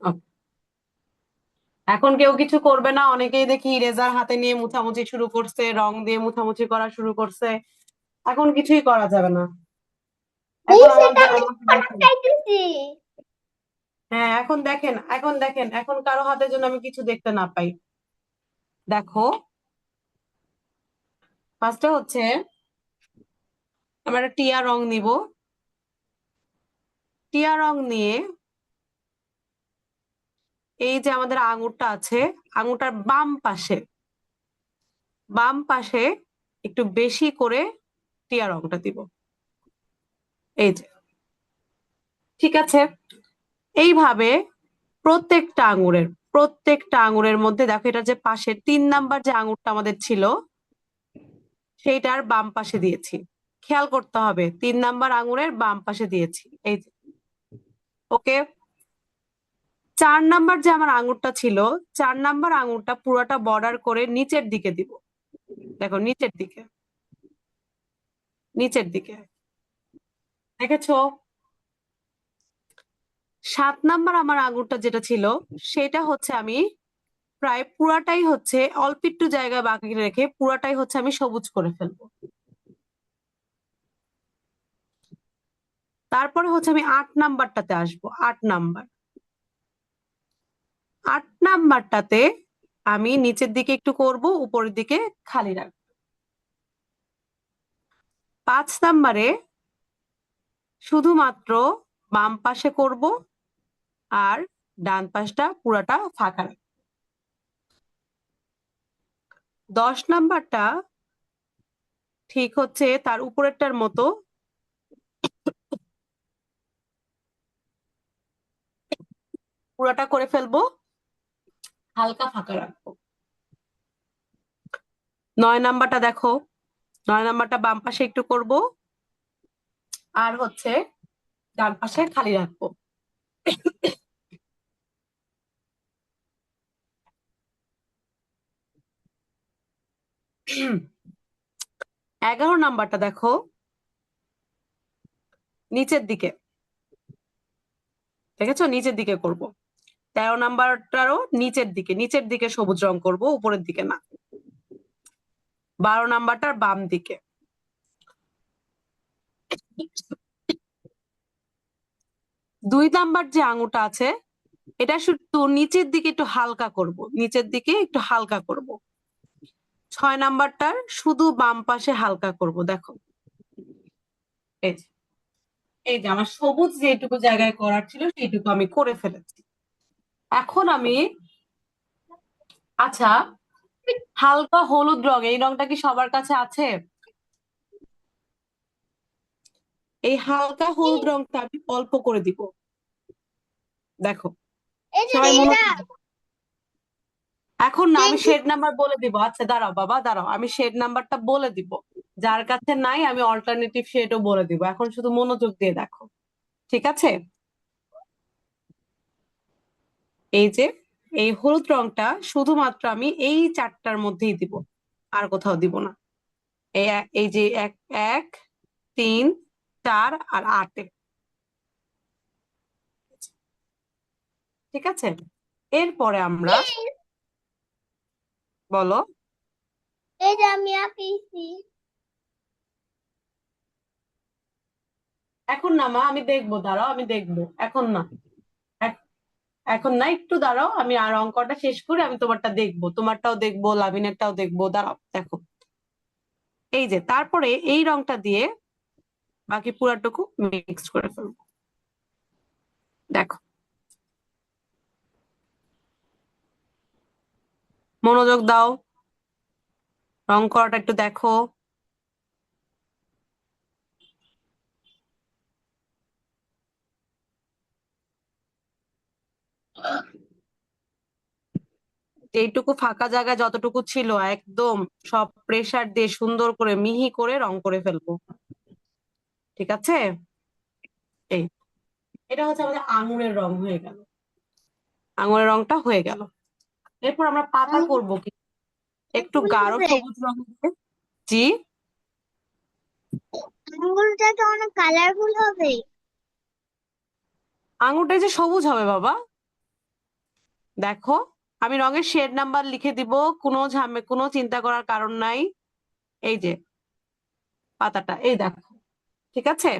Okay. এখন কেউ কিছু করবে না, অনেকেই দেখি ইরেজার হাতে নিয়ে মুছামুছি শুরু করছে, রং দিয়ে মুছামুছি করা শুরু করছে। এখন কিছুই করা যাবে না। এই এখন সেটা আমাদের আমি আমাকে দেখেন। পাঠাইতেছি। হ্যাঁ, এখন দেখেন, এখন দেখেন, এখন কারো হাতে যেন আমি কিছু দেখতে না পাই। দেখো, ফার্স্টে হচ্ছে আমরা একটা টিয়া রং নিব। টিয়া রং নিয়ে এই যে আমাদের আঙুরটা আছে, আঙুরটার বাম পাশে একটু বেশি করে টিয়া রংটা দিব। এই যে, ঠিক আছে। এইভাবে প্রত্যেকটা আঙুরের মধ্যে দেখো, এটা যে পাশে 3 নাম্বার যে আঙুরটা আমাদের ছিল সেইটার বাম পাশে দিয়েছি। খেয়াল করতে হবে, 3 নাম্বার আঙুরের বাম পাশে দিয়েছি, এই যে। ওকে। 4 নাম্বার যে আমার আঙুরটা ছিল, 4 নাম্বার আঙুরটা পুরোটা বর্ডার করে নিচের দিকে দিব। দেখো, নিচের দিকে, নিচের দিকে, দেখেছো? 7 নাম্বার আমার আঙুরটা যেটা ছিল, সেটা হচ্ছে আমি প্রায় পুরাটাই হচ্ছে অল্প একটু জায়গায় বাকি রেখে পুরাটাই হচ্ছে আমি সবুজ করে ফেলবো। তারপরে হচ্ছে আমি 8 নাম্বারটাতে আসবো। 8 নাম্বার, 8 নাম্বারটাতে আমি নিচের দিকে একটু করব, উপরের দিকে খালি রাখবো। 5 নাম্বারে শুধুমাত্র বাম পাশে করব, আর ডান পাশটা পুরাটা ফাঁকা রাখবো। 10 নাম্বারটা ঠিক হচ্ছে তার উপরেরটার মতো পুরাটা করে ফেলবো, হালকা ফাঁকা রাখবো। 9 নাম্বারটা দেখো, 9 নাম্বারটা বাম পাশে একটু করব, আর হচ্ছে ডান পাশে খালি রাখবো। 11 নাম্বারটা দেখো, নিচের দিকে, দেখেছো? নিচের দিকে করব। 13 নাম্বারটারও নিচের দিকে, নিচের দিকে সবুজ রং করব, উপরের দিকে না। 12 নাম্বারটার বাম দিকে। 2 নাম্বার যে আঙুরটা আছে, এটা শুধু নিচের দিকে একটু হালকা করব, নিচের দিকে একটু হালকা করব। 6 নাম্বারটার শুধু বাম পাশে হালকা করব। দেখো, এই যে, এই যে আমার সবুজ যেটুকু জায়গায় করার ছিল সেইটুকু আমি করে ফেলেছি। এখন আমি, আচ্ছা, হালকা হলুদ রং, এই রংটা কি সবার কাছে আছে? এই হালকা হলুদ রংটা আমি অল্প করে দিব। দেখো, এই যে সবাই এটা মনোযোগ দাও। এখন না, আমি 20। শেড নাম্বার বলে দিব। আচ্ছা, দাঁড়াও বাবা, দাঁড়াও, আমি শেড নাম্বারটা বলে দিব। যার কাছে নাই আমি অল্টারনেটিভ শেডও বলে দিব। এখন শুধু মনোযোগ দিয়ে দেখো, ঠিক আছে? এই যে, এই হলুদ রংটা শুধুমাত্র আমি এই 4টার মধ্যেই দিব, আর কোথাও দিব না। এই যে 1, 3, 4 আর 8-এ, ঠিক আছে? এরপরে আমরা, বলো। এই যে আমি আঁকিছি। এখন না মা, আমি দেখবো, দাঁড়াও, আমি দেখবো। এখন না, এখ- এখন না, একটু দাঁড়াও, আমি আর অঙ্কটা শেষ করে আমি তোমারটা দেখবো, তোমারটাও দেখবো, লাবিনেরটাও দেখবো। দাঁড়াও, দেখো। এই যে, তারপরে এই রংটা দিয়ে বাকি পুরাটুকু মিক্স করে ফেলবো। দেখো, মনোযোগ দাও, রং করাটা একটু দেখো। এইটুকু ফাঁকা জায়গা যতটুকু ছিল একদম সব প্রেসার দিয়ে সুন্দর করে মিহি করে রং করে ফেলবো, ঠিক আছে? এই, এটা হচ্ছে আমাদের আঙুরের রং হয়ে গেল, আঙুরের রংটা হয়ে গেল। এরপর আমরা পাতা করব কি, একটু ফুল গাঢ় হবে। সবুজ রং দিয়ে। জি, আঙ্গুলটা তো অনেক কালারফুল হবে। আঙুরটা যে সবুজ হবে বাবা। দেখো, আমি রঙের শেড নাম্বার লিখে দিব, কোনো চিন্তা করার কারণ নাই। এই যে পাতাটা, এই দেখো, ঠিক আছে।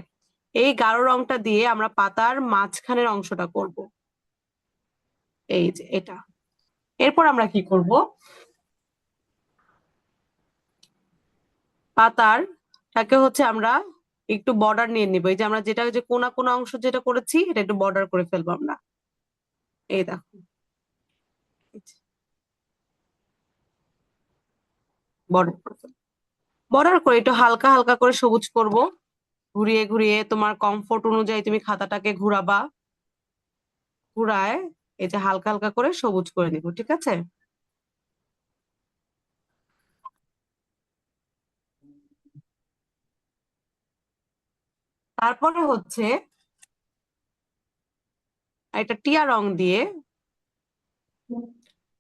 এই গাঢ় রংটা দিয়ে আমরা পাতার মাঝখানের অংশটা করব। এই যে এটা। এরপর আমরা কি করব, পাতার টাকে হচ্ছে আমরা একটু বর্ডার নিয়ে নিব। এই যে আমরা যেটা, যে কোনা কোনা অংশ যেটা করেছি, এটা একটু বর্ডার করে ফেলবো আমরা। এই দেখো, বর্ডার করে ফেলবো। বর্ডার করে একটু হালকা হালকা করে সবুজ করব। ঘুরিয়ে ঘুরিয়ে তোমার কমফোর্ট অনুযায়ী তুমি খাতাটাকে ঘুরাবা। ঘুরায় এই যে হালকা হালকা করে সবুজ করে নিব, ঠিক আছে। তারপরে হচ্ছে একটা টিয়া রং দিয়ে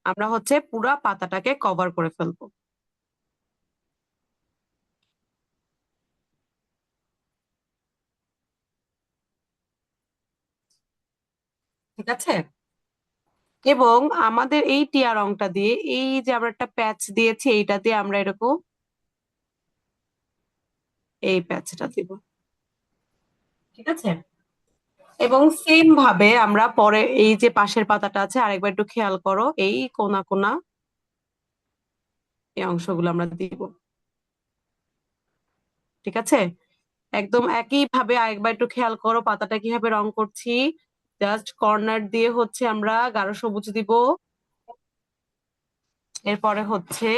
আমরা হচ্ছে পুরা পাতাটাকে কভার করে ফেলবো, ঠিক আছে। এবং আমাদের এই টিয়া রংটা দিয়ে, এই যে আমরা একটা প্যাচ দিয়েছি, এইটা দিয়ে আমরা এরকম এই প্যাচটা দিব, ঠিক আছে। এবং সেম ভাবে আমরা পরে এই যে পাশের পাতাটা আছে, আরেকবার একটু খেয়াল করো, এই কোনা কোনা এই অংশগুলো আমরা দিব, ঠিক আছে। একদম একই ভাবে আরেকবার একটু খেয়াল করো পাতাটা কিভাবে রং করছি। জাস্ট কর্নার দিয়ে হচ্ছে আমরা গাঢ় সবুজ দিব। এরপরে হচ্ছে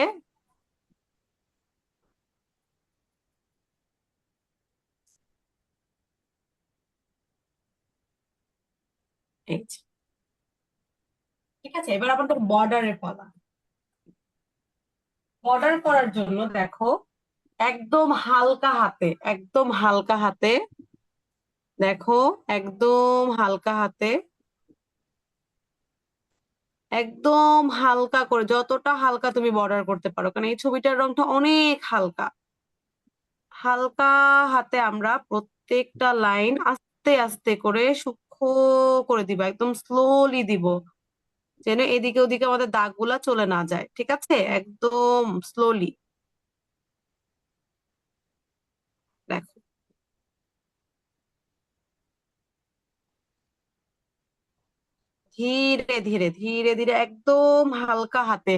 এই যে, ঠিক আছে। এবার আমাদের বর্ডারের পালা। বর্ডার করার জন্য দেখো, একদম হালকা হাতে, একদম হালকা হাতে, দেখো, একদম হালকা হাতে, একদম হালকা করে, যতটা হালকা তুমি বর্ডার করতে পারো, কারণ এই ছবিটার রংটা অনেক হালকা। হালকা হাতে আমরা প্রত্যেকটা লাইন আস্তে আস্তে করে সূক্ষ্ম করে দিব, একদম স্লোলি দিব, যেন এদিকে ওদিকে আমাদের দাগগুলা চলে না যায়, ঠিক আছে। একদম স্লোলি, দেখো, ধীরে ধীরে ধীরে ধীরে একদম হালকা হাতে,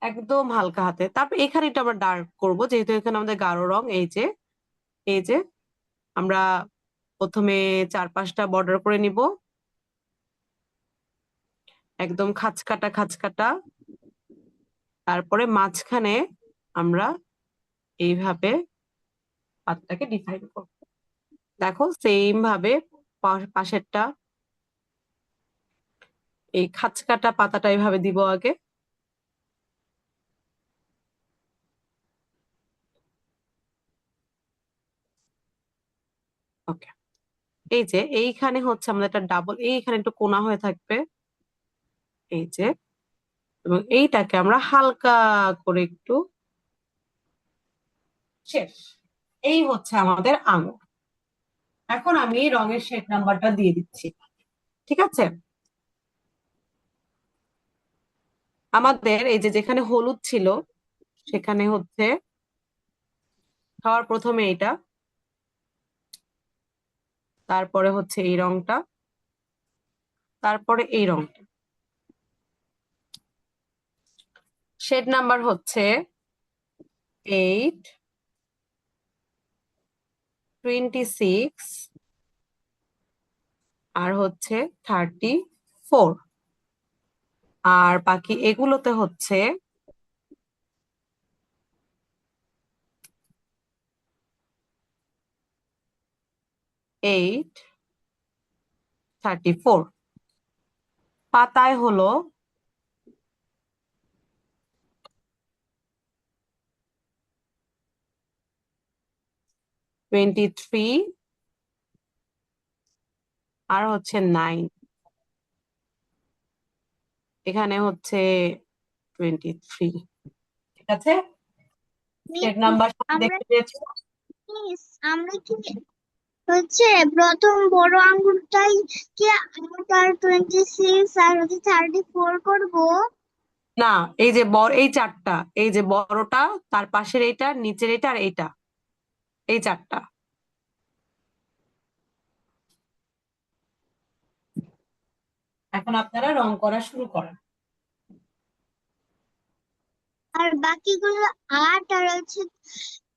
একদম হালকা হাতে। তারপর এখানে একটু আমরা ডার্ক করব, যেহেতু এখানে আমাদের গাঢ় রং। এই যে, এই যে আমরা প্রথমে 4-5টা বর্ডার করে নিব, একদম খাঁজকাটা খাঁজকাটা। তারপরে মাঝখানে আমরা এইভাবে পাতটাকে ডিফাইন করব। দেখো সেম ভাবে পাশেরটা, এই খাঁজকাটা পাতাটা এইভাবে দিব আগে। ওকে। এই যে এইখানে হচ্ছে আমাদের একটা ডাবল, এইখানে একটু কোনা হয়ে থাকবে, এই যে। এবং এইটাকে আমরা হালকা করে একটু, শেষ। এই হচ্ছে আমাদের আঙুর। এখন আমি রঙের শেড নাম্বারটা দিয়ে দিচ্ছি, ঠিক আছে। আমাদের এই যে যেখানে হলুদ ছিল, সেখানে হচ্ছে সবার প্রথমে এইটা, তারপরে হচ্ছে এই রংটা, তারপরে এই রংটা। শেড নাম্বার হচ্ছে 8, 26 আর হচ্ছে 34। আর বাকি এগুলোতে হচ্ছে 8, 34। পাতায় হলো 23 আর হচ্ছে 9। এখানে হচ্ছে 23, ঠিক আছে। শেড মিস নাম্বার আমরা দেখতে পেয়েছো? মিস আমরা কি হচ্ছে প্রথম বড় আঙ্গুলটাই কি আর 26 আর হচ্ছে 34 করবো? না, এই যে এই চারটা, এই যে বড়টা, তার পাশের এইটা, নিচের এইটা আর এইটা, এই চারটা। এখন আপনারা রং করা শুরু করেন। আর বাকিগুলো 8 আর হচ্ছে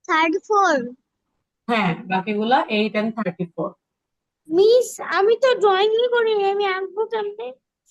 34। হ্যাঁ, বাকিগুলা 8 and 34। মিস, আমি তো ড্রয়িংই করিনি, আমি আঁকবো কেমনে?